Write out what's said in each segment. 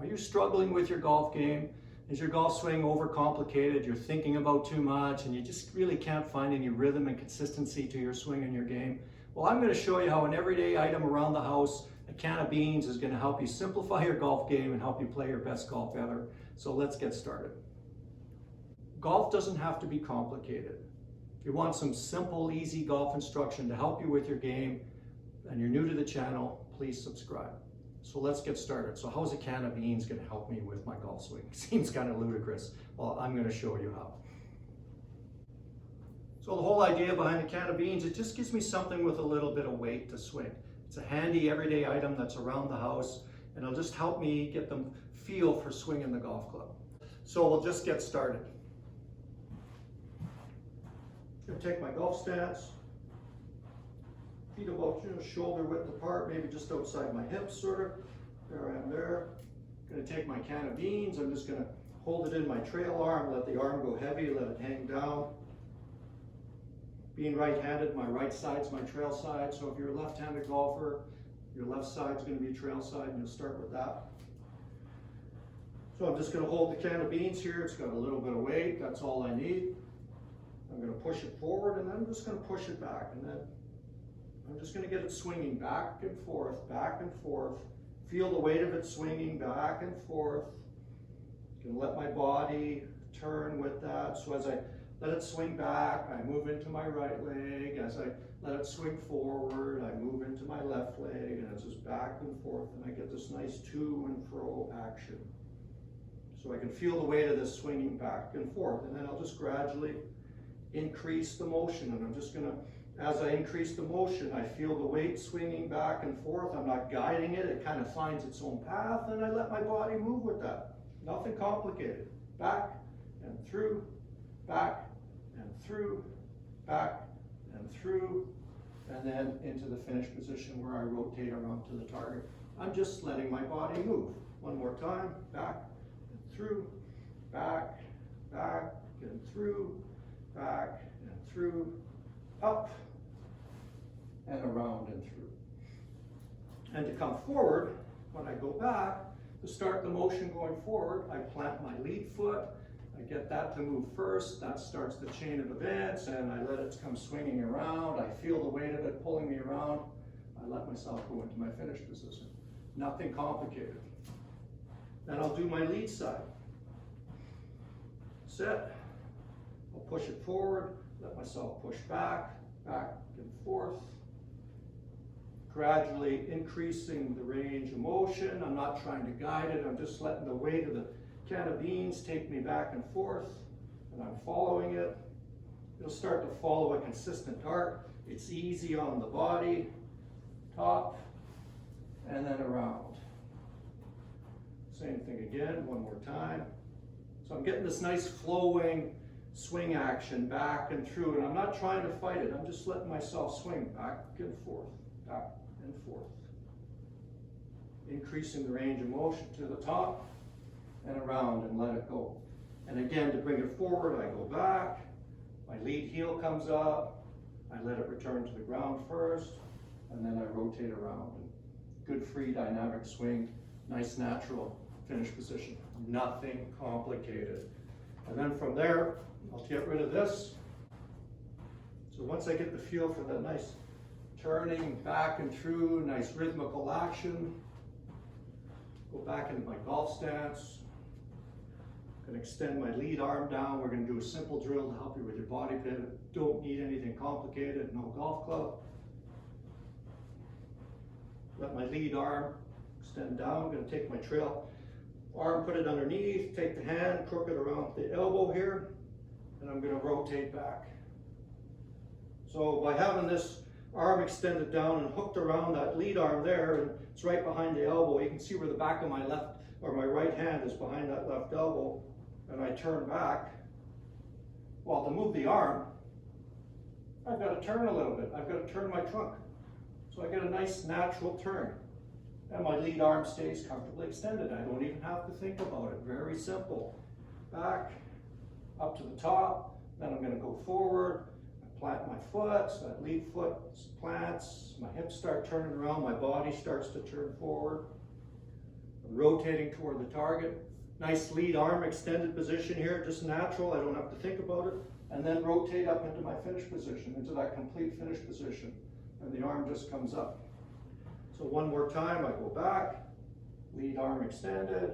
Are you struggling with your golf game? Is your golf swing overcomplicated? You're thinking about too much and you just really can't find any rhythm and consistency to your swing and your game? Well, I'm going to show you how an everyday item around the house, a can of beans, is going to help you simplify your golf game and help you play your best golf ever. So let's get started. Golf doesn't have to be complicated. If you want some simple, easy golf instruction to help you with your game and you're new to the channel, please subscribe. So let's get started. So how's a can of beans going to help me with my golf swing? Seems kind of ludicrous. Well, I'm going to show you how. So the whole idea behind a can of beans, it just gives me something with a little bit of weight to swing. It's a handy everyday item that's around the house, and it'll just help me get the feel for swinging the golf club. So we'll just get started. I'm going to take my golf stance. Feet about shoulder width apart, maybe just outside my hips, sort of. There I am there. I'm going to take my can of beans. I'm just going to hold it in my trail arm, let the arm go heavy, let it hang down. Being right-handed, my right side's my trail side. So if you're a left-handed golfer, your left side's going to be trail side, and you'll start with that. So I'm just going to hold the can of beans here. It's got a little bit of weight. That's all I need. I'm going to push it forward, and then I'm just going to push it back, and then I'm just going to get it swinging back and forth, back and forth. Feel the weight of it swinging back and forth. I'm going to let my body turn with that. So as I let it swing back, I move into my right leg. As I let it swing forward, I move into my left leg, and it's just back and forth, and I get this nice to and fro action. So I can feel the weight of this swinging back and forth, and then I'll just gradually increase the motion, and I'm just going to, as I increase the motion, I feel the weight swinging back and forth. I'm not guiding it. It kind of finds its own path, and I let my body move with that. Nothing complicated. Back and through, back and through, back and through, and then into the finish position where I rotate around to the target. I'm just letting my body move. One more time. Back and through, back, back and through, back and through, up and around and through. And to come forward, when I go back, to start the motion going forward, I plant my lead foot, I get that to move first, that starts the chain of events, and I let it come swinging around, I feel the weight of it pulling me around, I let myself go into my finish position. Nothing complicated. Then I'll do my lead side. Set, I'll push it forward, let myself push back, back and forth, gradually increasing the range of motion. I'm not trying to guide it, I'm just letting the weight of the can of beans take me back and forth, and I'm following it. It'll start to follow a consistent arc. It's easy on the body, top, and then around. Same thing again, one more time. So I'm getting this nice flowing swing action back and through, and I'm not trying to fight it. I'm just letting myself swing back and forth, back and forth. Increasing the range of motion to the top and around, and let it go. And again, to bring it forward, I go back, my lead heel comes up, I let it return to the ground first, and then I rotate around. Good free dynamic swing, nice natural finish position. Nothing complicated. And then from there, I'll get rid of this. So once I get the feel for that nice turning back and through, nice rhythmical action, go back into my golf stance. I'm going to extend my lead arm down. We're going to do a simple drill to help you with your body pivot. Don't need anything complicated, no golf club. Let my lead arm extend down. I'm going to take my trail arm, put it underneath, take the hand, crook it around the elbow here, and I'm going to rotate back. So by having this arm extended down and hooked around that lead arm there, and it's right behind the elbow, you can see where the back of my left or my right hand is behind that left elbow, and I turn back. Well, to move the arm, I've got to turn a little bit. I've got to turn my trunk. So I get a nice natural turn. And my lead arm stays comfortably extended. I don't even have to think about it. Very simple. Back, up to the top, then I'm going to go forward, I plant my foot, so that lead foot plants, my hips start turning around, my body starts to turn forward. I'm rotating toward the target. Nice lead arm extended position here, just natural, I don't have to think about it. And then rotate up into my finish position, into that complete finish position. And the arm just comes up. So one more time, I go back, lead arm extended,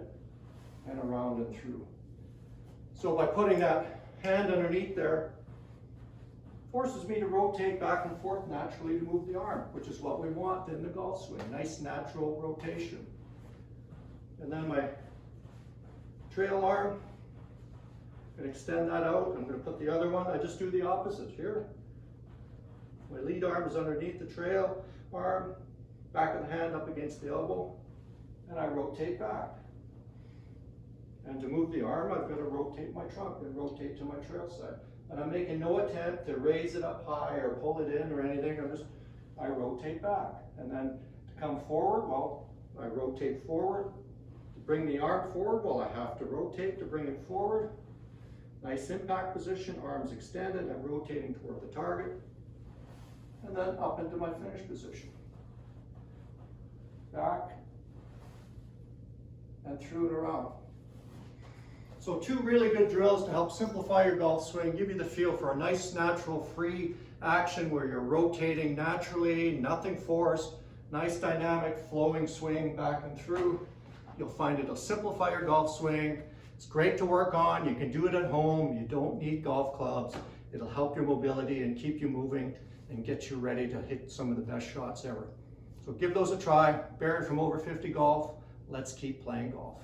and around and through. So by putting that hand underneath there, forces me to rotate back and forth naturally to move the arm, which is what we want in the golf swing. Nice natural rotation. And then my trail arm, I'm going to extend that out. I'm going to put the other one, I just do the opposite here. My lead arm is underneath the trail arm, back of the hand up against the elbow, and I rotate back. And to move the arm, I've got to rotate my trunk and rotate to my trail side. And I'm making no attempt to raise it up high or pull it in or anything. I rotate back. And then to come forward, well, I rotate forward. To bring the arm forward, well, I have to rotate to bring it forward. Nice impact position, arms extended, I'm rotating toward the target. And then up into my finish position. Back, and through and around. So two really good drills to help simplify your golf swing, give you the feel for a nice, natural, free action where you're rotating naturally, nothing forced, nice dynamic flowing swing back and through. You'll find it'll simplify your golf swing. It's great to work on. You can do it at home. You don't need golf clubs. It'll help your mobility and keep you moving and get you ready to hit some of the best shots ever. So give those a try. Barry from Over 50 Golf. Let's keep playing golf.